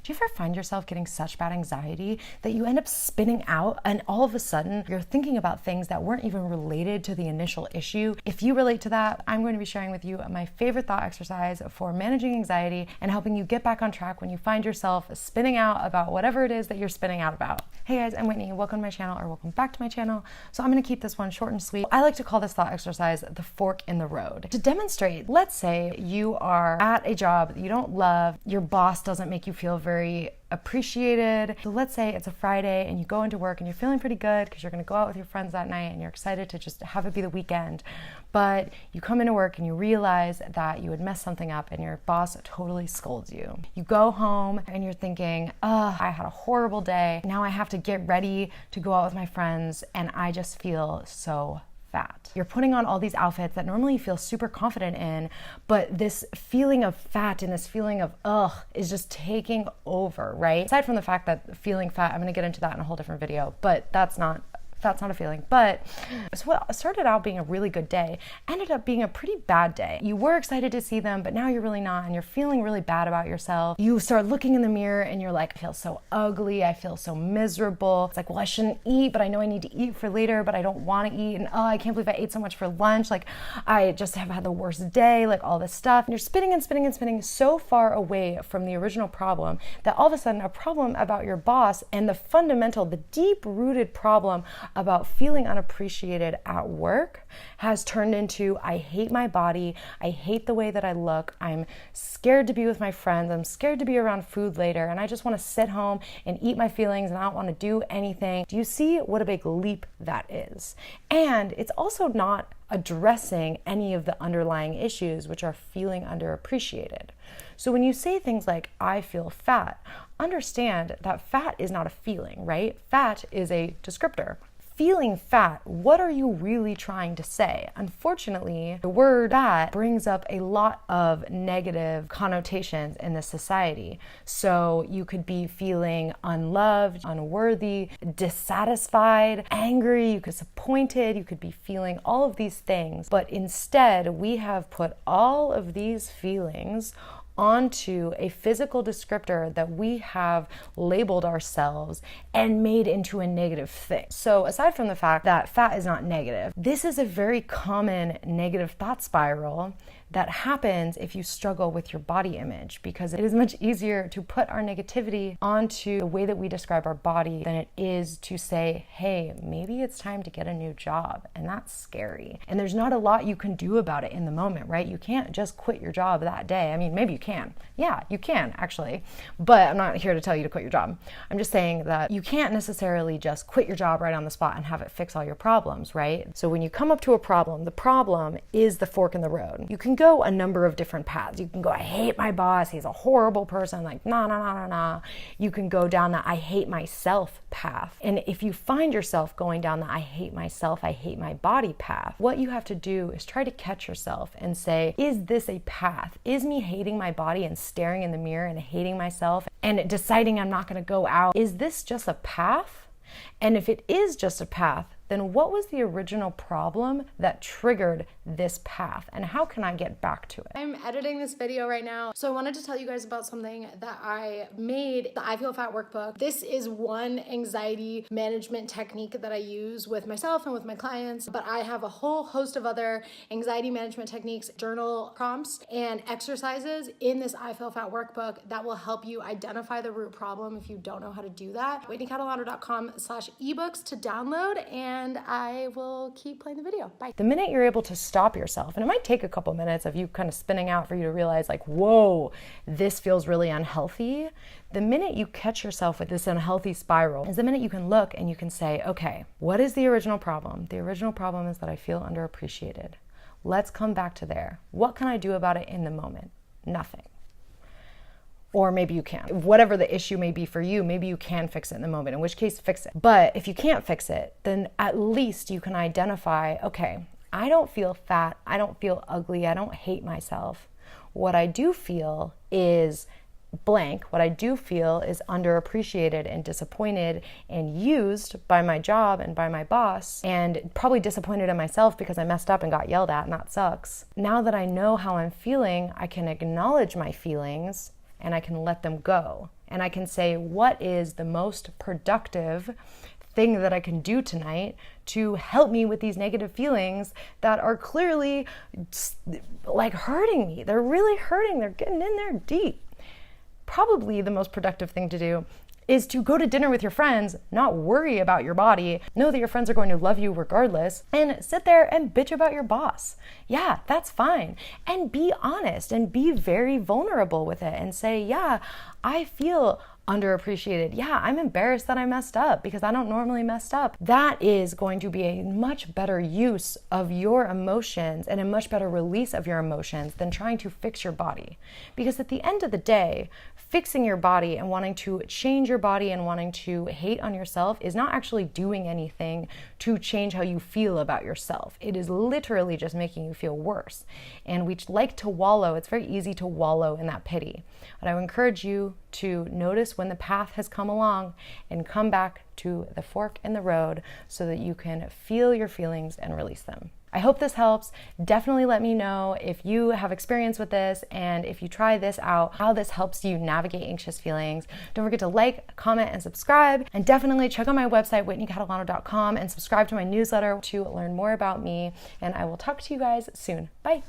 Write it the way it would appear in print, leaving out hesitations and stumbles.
Do you ever find yourself getting such bad anxiety that you end up spinning out and all of a sudden you're thinking about things that weren't even related to the initial issue? If you relate to that, I'm going to be sharing with you my favorite thought exercise for managing anxiety and helping you get back on track when you find yourself spinning out about whatever it is that you're spinning out about. Hey guys, I'm Whitney. Welcome to my channel, or welcome back to my channel. So I'm going to keep this one short and sweet. I like to call this thought exercise the fork in the road. To demonstrate, let's say you are at a job that you don't love, your boss doesn't make you feel very appreciated. So let's say it's a Friday and you go into work and you're feeling pretty good because you're going to go out with your friends that night and you're excited to just have it be the weekend. But you come into work and you realize that you had messed something up and your boss totally scolds you. You go home and you're thinking, I had a horrible day. Now I have to get ready to go out with my friends and I just feel so fat. You're putting on all these outfits that normally you feel super confident in, but this feeling of fat and this feeling of is just taking over, right? Aside from the fact that feeling fat, I'm going to get into that in a whole different video, but that's not a feeling. But so what started out being a really good day ended up being a pretty bad day. You were excited to see them, but now you're really not, and you're feeling really bad about yourself. You start looking in the mirror and you're like, I feel so ugly, I feel so miserable. It's like, well, I shouldn't eat, but I know I need to eat for later, but I don't want to eat, and I can't believe I ate so much for lunch. Like, I just have had the worst day, like all this stuff. And you're spinning and spinning and spinning so far away from the original problem that all of a sudden a problem about your boss and the deep-rooted problem about feeling unappreciated at work has turned into, I hate my body, I hate the way that I look, I'm scared to be with my friends, I'm scared to be around food later, and I just want to sit home and eat my feelings and I don't want to do anything. Do you see what a big leap that is? And it's also not addressing any of the underlying issues, which are feeling underappreciated. So when you say things like, I feel fat, understand that fat is not a feeling, right? Fat is a descriptor. Feeling fat, what are you really trying to say? Unfortunately, the word fat brings up a lot of negative connotations in this society. So you could be feeling unloved, unworthy, dissatisfied, angry, you could be disappointed, you could be feeling all of these things. But instead, we have put all of these feelings onto a physical descriptor that we have labeled ourselves and made into a negative thing. So aside from the fact that fat is not negative, this is a very common negative thought spiral that happens if you struggle with your body image, because it is much easier to put our negativity onto the way that we describe our body than it is to say, hey, maybe it's time to get a new job. And that's scary. And there's not a lot you can do about it in the moment, right? You can't just quit your job that day. I mean, maybe you can. Yeah, you can actually. But I'm not here to tell you to quit your job. I'm just saying that you can't necessarily just quit your job right on the spot and have it fix all your problems, right? So when you come up to a problem, the problem is the fork in the road. You can go a number of different paths. You can go, I hate my boss, he's a horrible person, like nah. You can go down the I hate myself path. And if you find yourself going down the I hate myself, I hate my body path, what you have to do is try to catch yourself and say, is this a path? Is me hating my body and staring in the mirror and hating myself and deciding I'm not going to go out, is this just a path? And if it is just a path, then what was the original problem that triggered this path? And how can I get back to it? I'm editing this video right now, so I wanted to tell you guys about something that I made, the I Feel Fat workbook. This is one anxiety management technique that I use with myself and with my clients, but I have a whole host of other anxiety management techniques, journal prompts, and exercises in this I Feel Fat workbook that will help you identify the root problem if you don't know how to do that. WhitneyCatalano.com/ebooks to download, and I will keep playing the video. Bye. The minute you're able to stop yourself, and it might take a couple minutes of you kind of spinning out for you to realize like, whoa, this feels really unhealthy. The minute you catch yourself with this unhealthy spiral is the minute you can look and you can say, okay, what is the original problem? The original problem is that I feel underappreciated. Let's come back to there. What can I do about it in the moment? Nothing. Or maybe you can't. Whatever the issue may be for you, maybe you can fix it in the moment, in which case fix it. But if you can't fix it, then at least you can identify, okay, I don't feel fat, I don't feel ugly, I don't hate myself. What I do feel is blank. What I do feel is underappreciated and disappointed and used by my job and by my boss, and probably disappointed in myself because I messed up and got yelled at, and that sucks. Now that I know how I'm feeling, I can acknowledge my feelings and I can let them go. and I can say, what is the most productive thing that I can do tonight to help me with these negative feelings that are clearly like hurting me. They're really hurting. They're getting in there deep. Probably the most productive thing to do is to go to dinner with your friends, not worry about your body, know that your friends are going to love you regardless, and sit there and bitch about your boss. Yeah, that's fine. And be honest and be very vulnerable with it and say, yeah, I feel underappreciated. Yeah, I'm embarrassed that I messed up because I don't normally mess up. That is going to be a much better use of your emotions and a much better release of your emotions than trying to fix your body. Because at the end of the day, fixing your body and wanting to change your body and wanting to hate on yourself is not actually doing anything to change how you feel about yourself. It is literally just making you feel worse. And we like to wallow. It's very easy to wallow in that pity. But I would encourage you to notice when the path has come along and come back to the fork in the road so that you can feel your feelings and release them. I hope this helps. Definitely let me know if you have experience with this and if you try this out, how this helps you navigate anxious feelings. Don't forget to like, comment, and subscribe. And definitely check out my website, whitneycatalano.com, and subscribe to my newsletter to learn more about me. And I will talk to you guys soon. Bye.